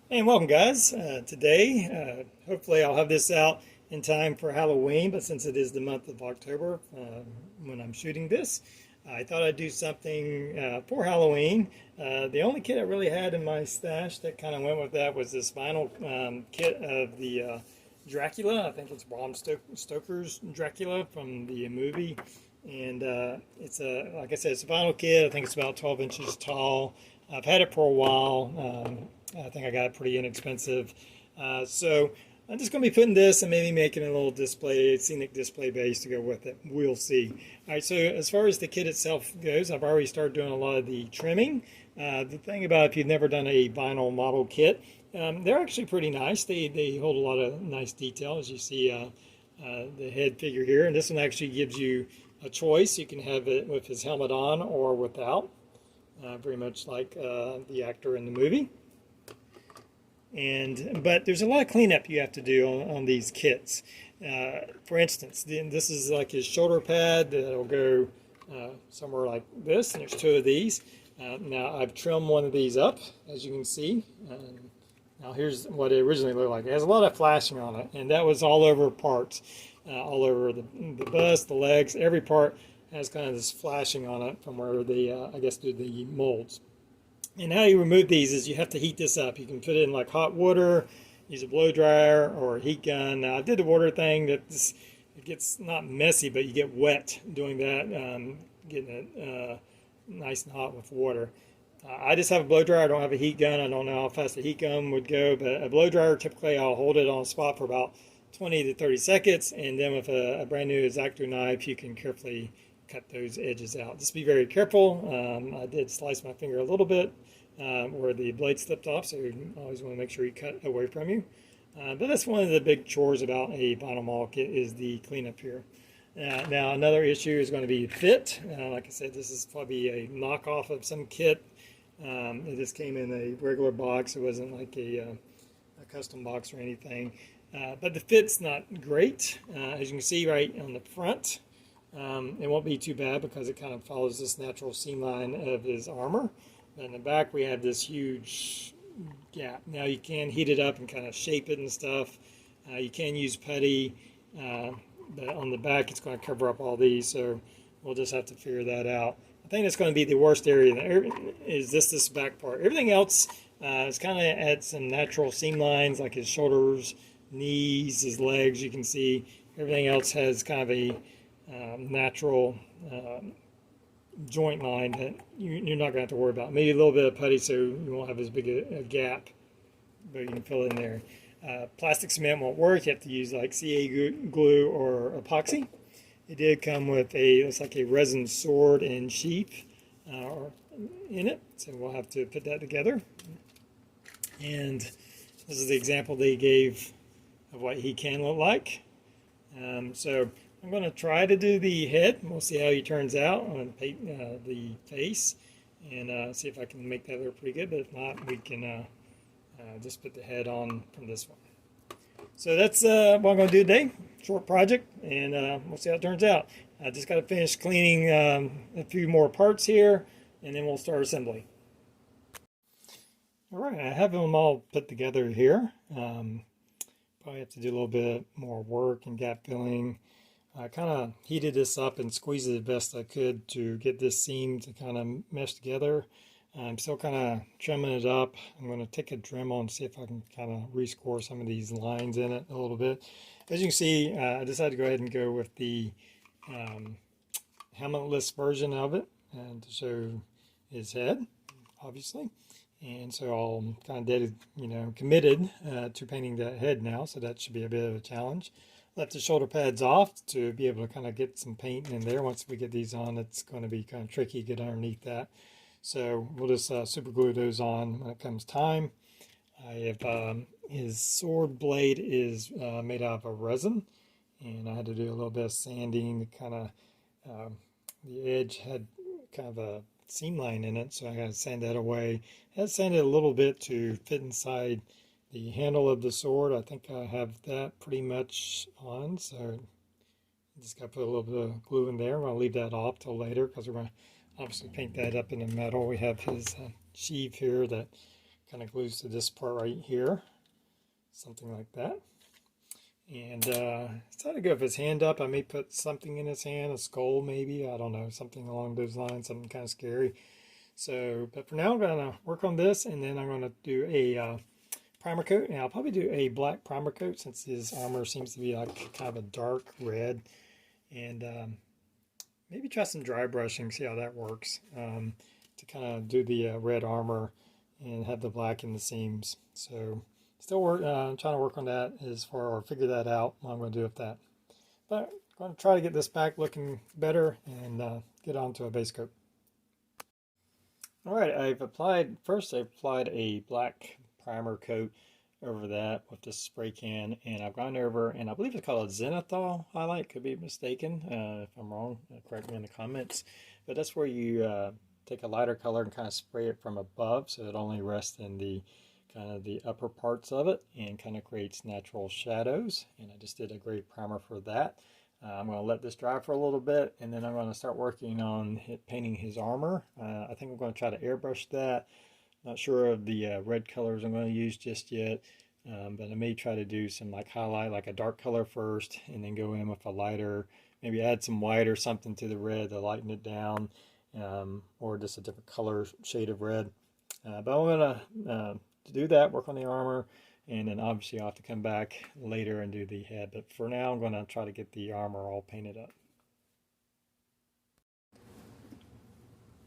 Hey, and welcome, guys. Today, hopefully, I'll have this out in time for Halloween, but since it is the month of October when I'm shooting this, I thought I'd do something for Halloween. The only kit I really had in my stash that kind of went with that was this vinyl kit of the Dracula. I think it's Bram Stoker's Dracula from the movie. And it's like I said, it's a vinyl kit. I think it's about 12 inches tall. I've had it for a while. I think I got it pretty inexpensive. So I'm just going to be putting this and maybe making a little display, scenic display base to go with it. We'll see. All right, so as far as the kit itself goes, I've already started doing a lot of the trimming. The thing about if you've never done a vinyl model kit, they're actually pretty nice. They hold a lot of nice detail, as you see the head figure here. And this one actually gives you a choice. You can have it with his helmet on or without, very much like the actor in the movie. But there's a lot of cleanup you have to do on these kits. For instance, this is like his shoulder pad that'll go somewhere like this, and there's two of these. Now I've trimmed one of these up, as you can see. Now here's what it originally looked like. It has a lot of flashing on it, and that was all over parts, all over the bust, the legs, every part has kind of this flashing on it from where the I guess the molds. And how you remove these is you have to heat this up. You can put it in like hot water, use a blow dryer or a heat gun. Now I did the water thing. It gets not messy, but you get wet doing that, getting it nice and hot with water. I just have a blow dryer. I don't have a heat gun. I don't know how fast a heat gun would go, but a blow dryer, typically I'll hold it on a spot for about 20 to 30 seconds, and then with a brand new X-Acto knife, you can carefully cut those edges out. Just be very careful. I did slice my finger a little bit where the blade slipped off, so you always want to make sure you cut away from you. But that's one of the big chores about a vinyl model kit is the cleanup here. Now another issue is going to be fit. Like I said, this is probably a knockoff of some kit. It just came in a regular box. It wasn't like a custom box or anything. But the fit's not great. As you can see right on the front, it won't be too bad because it kind of follows this natural seam line of his armor. In the back we have this huge gap. Now you can heat it up and kind of shape it and stuff. You can use putty, but on the back it's going to cover up all these, so we'll just have to figure that out. I think that's going to be the worst area is this back part. Everything else is kind of at some natural seam lines, like his shoulders, knees, his legs. You can see everything else has kind of a natural joint line that you're not going to have to worry about. Maybe a little bit of putty so you won't have as big a gap, but you can fill it in there. Plastic cement won't work. You have to use like CA glue or epoxy. It did come with looks like a resin sword and sheath in it, so we'll have to put that together. And this is the example they gave of what he can look like. So I'm going to try to do the head. We'll see how he turns out. I'm going to paint the face and see if I can make that look pretty good. But if not, we can just put the head on from this one. So that's what I'm going to do today. Short project, and we'll see how it turns out. I just got to finish cleaning a few more parts here, and then we'll start assembly. All right, I have them all put together here. Probably have to do a little bit more work and gap filling. I kind of heated this up and squeezed it the best I could to get this seam to kind of mesh together. I'm still kind of trimming it up. I'm going to take a Dremel and see if I can kind of rescore some of these lines in it a little bit. As you can see, I decided to go ahead and go with the helmetless version of it and to show his head, obviously. And so I'm kind of committed to painting that head now, so that should be a bit of a challenge. Left the shoulder pads off to be able to kind of get some paint in there. Once we get these on, it's going to be kind of tricky to get underneath that. So we'll just super glue those on when it comes time. I have his sword blade is made out of a resin, and I had to do a little bit of sanding to kind of, the edge had kind of a seam line in it, so I got to sand that away. I had sanded a little bit to fit inside the handle of the sword. I think I have that pretty much on, so I just got to put a little bit of glue in there. I'm going to leave that off till later because we're going to obviously paint that up in the metal. We have his sheath here that kind of glues to this part right here, something like that. And instead to go with his hand up, I may put something in his hand, a skull maybe, I don't know, something along those lines, something kind of scary. So, but for now I'm going to work on this, and then I'm going to do a primer coat, and I'll probably do a black primer coat since his armor seems to be like kind of a dark red, and maybe try some dry brushing, see how that works, to kind of do the red armor and have the black in the seams. So still trying to work on that as far, or figure that out what I'm going to do with that. But I'm going to try to get this back looking better and get onto a base coat. Alright, I've applied a black primer coat over that with this spray can, and I've gone over, and I believe it's called a zenithal highlight, could be mistaken. If I'm wrong, correct me in the comments. But that's where you take a lighter color and kind of spray it from above, so it only rests in the kind of the upper parts of it and kind of creates natural shadows. And I just did a great primer for that. I'm going to let this dry for a little bit, and then I'm going to start working on painting his armor. I think I'm going to try to airbrush that. Not sure of the red colors I'm going to use just yet, but I may try to do some like highlight, like a dark color first, and then go in with a lighter, maybe add some white or something to the red to lighten it down, or just a different color shade of red. But I'm going to do that, work on the armor, and then obviously I'll have to come back later and do the head. But for now, I'm going to try to get the armor all painted up.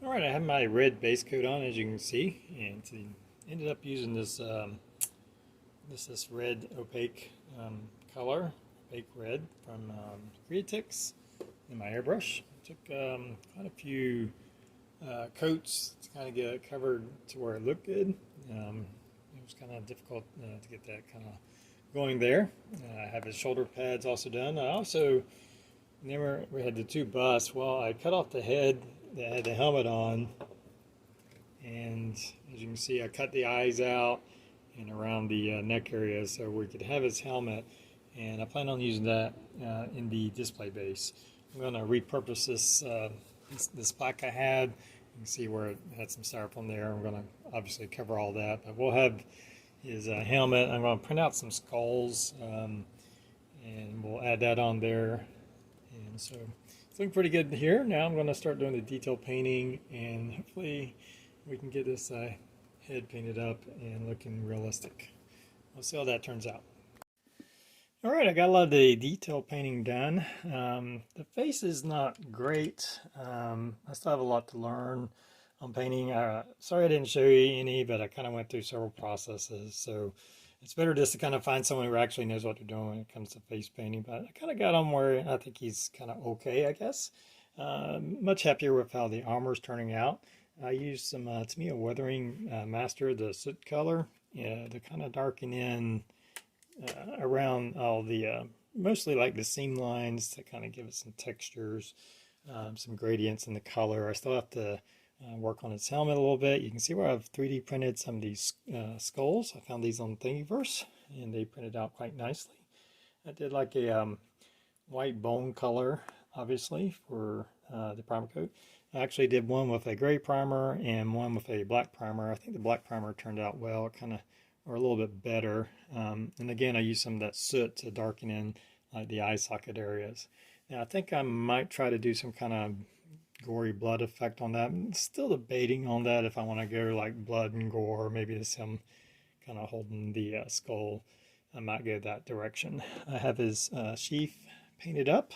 Alright, I have my red base coat on, as you can see, and ended up using this this red opaque color, opaque red from Creatix in my airbrush. I took quite a few coats to kind of get it covered to where it looked good. It was kind of difficult to get that kind of going there. I have his shoulder pads also done. I also we had the two busts. Well, I cut off the head that had the helmet on, and as you can see, I cut the eyes out and around the neck area so we could have his helmet, and I plan on using that in the display base. I'm going to repurpose this plaque I had. You can see where it had some styrofoam there. I'm going to obviously cover all that, but we'll have his helmet. I'm going to print out some skulls, and we'll add that on there. And so it's looking pretty good here. Now I'm going to start doing the detail painting, and hopefully we can get this head painted up and looking realistic. We'll see how that turns out. Alright, I got a lot of the detail painting done. The face is not great. I still have a lot to learn on painting. Sorry I didn't show you any, but I kind of went through several processes. So it's better just to kind of find someone who actually knows what they're doing when it comes to face painting. But I kind of got on where I think he's kind of okay, I guess. Much happier with how the armor's turning out. I used some Tamiya Weathering Master, the soot color, to kind of darken in around all the, mostly like the seam lines to kind of give it some textures, some gradients in the color. I still have to work on its helmet a little bit. You can see where I've 3D printed some of these skulls. I found these on Thingiverse, and they printed out quite nicely. I did like a white bone color, obviously, for the primer coat. I actually did one with a gray primer and one with a black primer. I think the black primer turned out well. It kind of, or a little bit better. And again, I used some of that soot to darken in like the eye socket areas. Now I think I might try to do some kind of gory blood effect on that. I'm still debating on that if I want to go like blood and gore, maybe there's some kind of holding the skull. I might go that direction. I have his sheath painted up.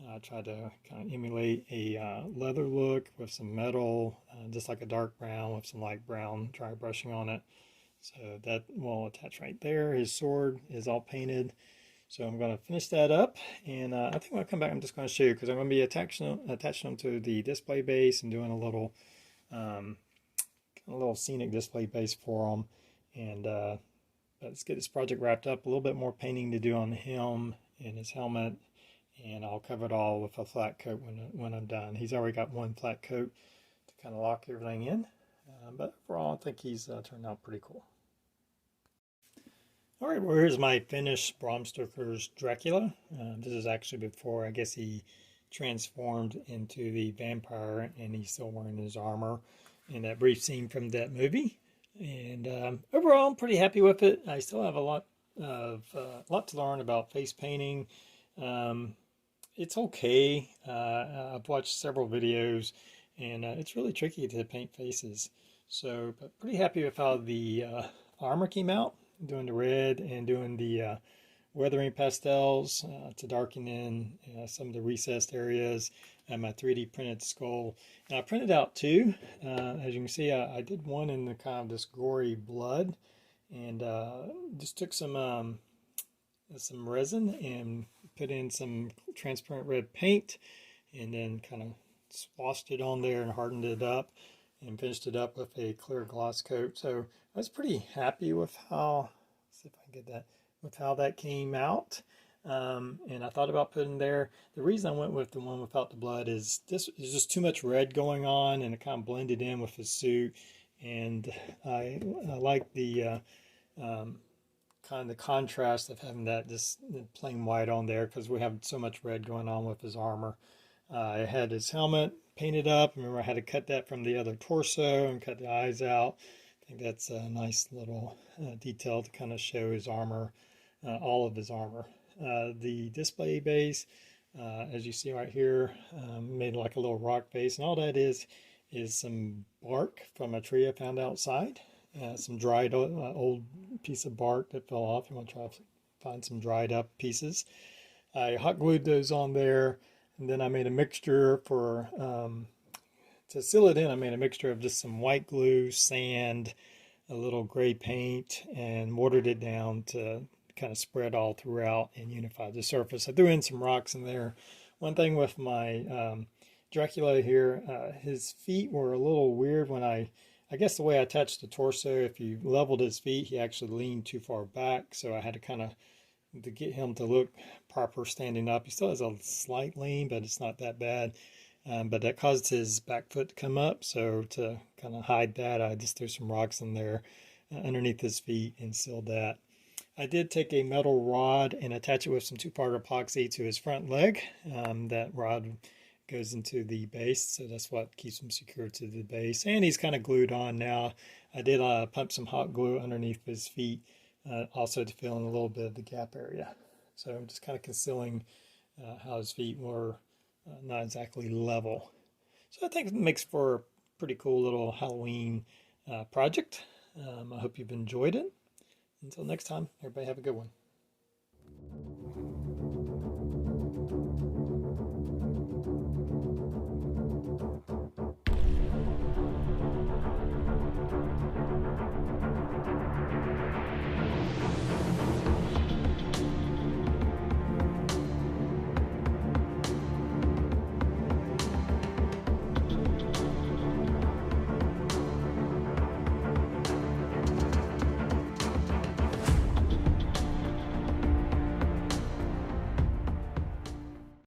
I tried to kind of emulate a leather look with some metal, just like a dark brown with some light brown dry brushing on it. So that will attach right there. His sword is all painted. So I'm going to finish that up, and I think when I come back I'm just going to show you, because I'm going to be attaching them to the display base and doing a little scenic display base for them. And let's get this project wrapped up. A little bit more painting to do on him and his helmet, and I'll cover it all with a flat coat when I'm done. He's already got one flat coat to kind of lock everything in, but overall I think he's turned out pretty cool. Alright, well, here's my finished Bram Stoker's Dracula. This is actually before, I guess, he transformed into the vampire, and he's still wearing his armor in that brief scene from that movie. And overall, I'm pretty happy with it. I still have a lot to learn about face painting. Um, it's okay. I've watched several videos, and it's really tricky to paint faces. So, but pretty happy with how the armor came out, doing the red and doing the weathering pastels to darken in some of the recessed areas and my 3D printed skull. And I printed out two. As you can see, I did one in the kind of this gory blood, and just took some resin and put in some transparent red paint, and then kind of swatched it on there and hardened it up and finished it up with a clear gloss coat. So I was pretty happy with how, let's see if I can get that, with how that came out. And I thought about putting there. The reason I went with the one without the blood is this is just too much red going on, and it kind of blended in with his suit. And I like the kind of the contrast of having that just plain white on there, because we have so much red going on with his armor. I had his helmet painted up. Remember, I had to cut that from the other torso and cut the eyes out. I think that's a nice little detail to kind of show his armor, all of his armor. The display base, as you see right here, made like a little rock base, and all that is some bark from a tree I found outside. Some dried old piece of bark that fell off. You want to try to find some dried up pieces. I hot glued those on there, and then I made a mixture for to seal it in. I made a mixture of just some white glue, sand, a little gray paint, and mortared it down to kind of spread all throughout and unify the surface. I threw in some rocks in there. One thing with my Dracula here, his feet were a little weird when I guess the way I attached the torso, if you leveled his feet, he actually leaned too far back. So I had to kind of, to get him to look proper standing up. He still has a slight lean, but it's not that bad. But that caused his back foot to come up. So to kind of hide that, I just threw some rocks in there underneath his feet and sealed that. I did take a metal rod and attach it with some two-part epoxy to his front leg. That rod goes into the base, so that's what keeps him secure to the base, and he's kind of glued on now. I did pump some hot glue underneath his feet, also to fill in a little bit of the gap area. So I'm just kind of concealing how his feet were not exactly level. So I think it makes for a pretty cool little Halloween project. I hope you've enjoyed it. Until next time, everybody have a good one.